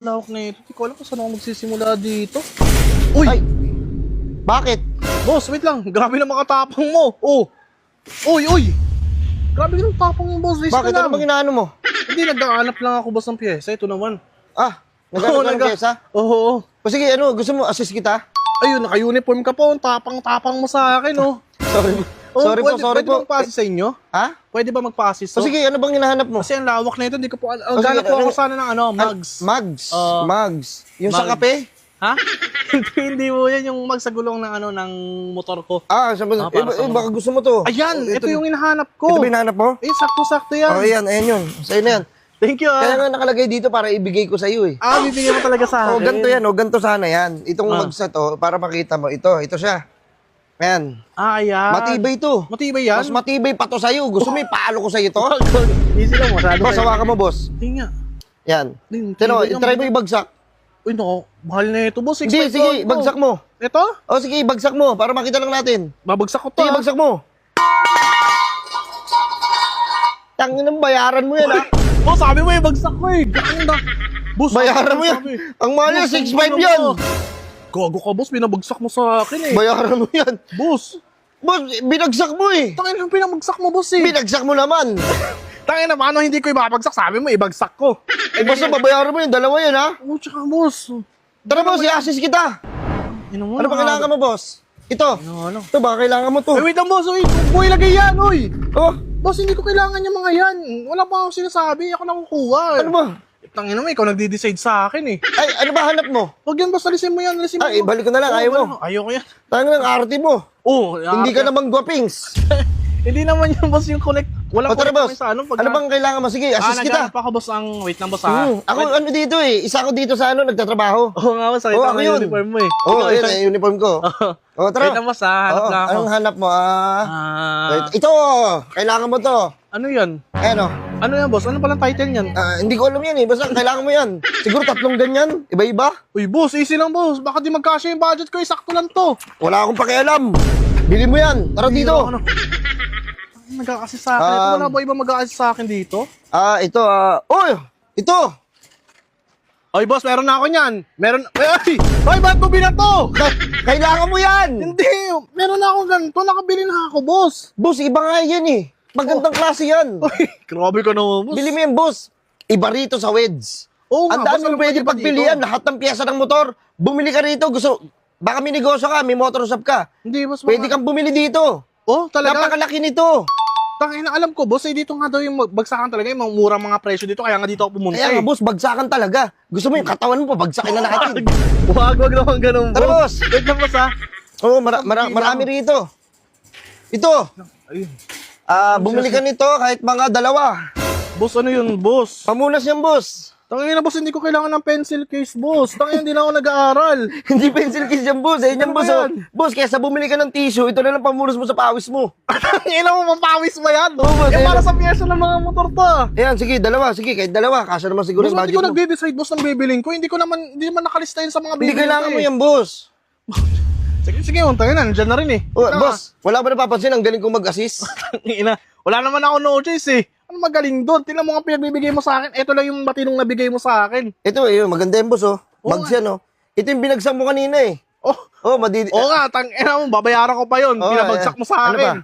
Lawak na ito. Hindi ko alam kung saan ako magsisimula dito. Uy! Ay! Bakit? Boss, wait lang. Grabe na makatapang mo. Oh! Uy, uy! Grabe na tapang mo, boss. Risk Bakit? ka Ano lang. bang inaano mo? Hindi, nagdaanap lang ako, boss, ng pyesa. Ito naman. Ah, nagano ka ng pyesa? Oo. O sige, ano, gusto mo assist kita? Ayun, naka-uniform ka po. Ang tapang-tapang mo sa akin, oh. Sorry. Oh, Sorry po, sorry pwede po. Pwede ba magpa-assist sa inyo? Ha? Pwede ba magpa-assist? O sige, ano bang hinahanap mo? Kasi ang lawak na ito, hindi ko po alam. sige, Gana po ako ano- sana ng ano, mugs. Mugs. Oo. Mugs. Yung sa Mugs. kape? Ha? Hindi mo yan yung magsagulong ng ano, ng motor ko. Ah, sabi, para sa baka gusto mo to. Ayan, ito yung hinahanap Ito ko. ba hinahanap mo? Eh, sakto-sakto yan. Oh, ayan yun. Sa'yo na yan. Thank you, Kaya nga nakalagay dito para ibigay ko sa'yo eh. bibigyan mo talaga sa akin. Oh, ganito yan. Oh, ganito sana yan. Itong Ah. mugs na to, para makita mo. Ito siya. Ayan. Ayan. Matibay to. Matibay yan? Mas matibay pa to sa'yo. Gusto mo ipalo ko sa'yo to? Easy lang, masyado. Boss, hawakan mo, boss. Hindi nga. Yan. Hindi, Tino, tibay try naman. mo ibagsak. Uy, no. Mahal na ito, boss. Hindi, sige, bagsak mo. Ito? O sige, bagsak mo para makita lang natin. Babagsak ko to. Sige, bagsak mo. Tangin ng bayaran mo yan, ha? Boss, sabi mo bagsak ko eh. Gaano na? Boss, Bayaran mo yan. sabi. Ang mahal yan, Boss, 6.5 ano yan. mo? Gago ka, boss. Binabagsak mo sa akin eh. Bayaran mo yan. Boss. Boss, binagsak mo eh. Tangin ang pinabagsak mo, boss eh. Binagsak mo naman. Tangin na, paano hindi ko ibabagsak? Sabi mo, ibagsak ko. Eh, basta babayaran mo yung dalawa yan, ha? Oh, tsaka, boss. Tara, boss, i-assist kita. Ano ba kailangan mo, boss? Ito. Ano? Ito ba, kailangan mo to. Ay, wait lang, boss. Uy, boy, lagay yan, uy. Oh, Boss, hindi ko kailangan yung mga yan. Wala pa akong sinasabi. Ako nakukuha. ano ba? Tangin naman, ikaw nagde-decide sa akin eh. Ay, ano ba hanap mo? Huwag yan, boss. Alisin mo yan. Alisin mo. Ay, balik ko na lang, ayaw mo. Ayoko yan. Tangin ng arte mo. Oh, Hindi ka namang gwapings. Hindi naman yung boss yung connect. Walang O tara, connect boss. sa ano. Ano bang kailangan mo? Sige, assist kita. Naghanap ako, boss. Wait lang, boss ha. Ako ano dito eh. Isa ako dito sa ano, nagtatrabaho. Oo nga, boss. Oo, Nakita ako ko yun. yung uniform mo eh. Oo, Ikaw, ayun, ikaw. yung uniform ko. O, tara. Wait lang, boss ha. Hanap Oo, lang ako. anong hanap mo? Ah, Wait, ito, kailangan mo to. ano yan? Ano? Ano yan, boss? Ano palang title niyan? Hindi ko alam yan eh. Basta kailangan mo yan. Siguro 3 ganyan. Iba-iba. Uy, boss. Easy lang, boss. Baka di magkasya yung budget ko. Sakto lang to. Wala akong pakialam. Bili mo yan. Tara dito. Ano? Nag-a-assist sa akin. Ito, wala ba iba mag-a-assist sa akin dito? Ito, Uy! Ito! Oy, boss, meron na ako niyan. Meron... Ay! Ay, ba't mo binato? Kailangan mo yan! Hindi! Meron na ako ganito. Nakabili na ako, boss. Boss, iba nga yan eh. Magandang klase yan. Uy, grabe ka naman, boss. Bili mo yan, boss. Iba rito sa Weds. Oo nga, Ang boss, dami alam mo ko pwede di ba pagpilian. dito? Lahat ng piyesa ng motor. Bumili ka rito. Baka may negosyo ka, may motor shop ka. Hindi, boss. Pwede kang bumili dito. Oh, talaga? Napakalaki nito. Tangin na, alam ko, boss, eh, dito nga daw yung bagsakan talaga, yung mga murang mga presyo dito, kaya nga dito ako pumunta Kaya eh. nga, boss, bagsakan talaga. Gusto mo yung katawan mo, bagsakin na natin. Wag naman ganun, Tara, boss. Wait lang, boss, ha? Oo, marami rito. Ito. Ayun. Bumili ka nito kahit mga 2. Boss, ano yun, boss? Pamunas yan, boss. Tangin na, boss, hindi ko kailangan ng pencil case, boss. Tangin, hindi na ako nag-aaral. Hindi pencil case yan, boss. Ayun yan, Ano boss. ba Oh. yan? Boss, kesa bumili ka ng tissue, ito na lang pamunas mo sa pawis mo. Tangin na mo, mapawis ba yan? Oo, boss, Eh, ayun. para sa piyesa ng mga motor to, ah. Ayan, sige, 2. Sige, kahit 2. Kasya naman siguro Boss, yung hindi budget ko mo. nagde-decide, boss, ng bibiling ko. Hindi naman nakalista yun sa mga Hindi bibiling kailangan ko, mo eh. yan, boss. Sige, tangin na, nandyan na rin eh. Oh, Tama. boss, wala ba napapansin ang galing kong mag-assist? Tangina. Wala naman ako no choice eh. Ano magaling doon? Tingnan mo nga pinagbibigay mo sa akin. Ito lang yung matinong nabigay mo sa akin. Ito, maganda yan, boss, oh. Oo Mags nga. yan, oh. Ito yung binagsak mo kanina, eh. Oh, Oh, oo nga, tangina mo, babayaran ko pa yun. Oo, Pinabagsak mo sa ano akin.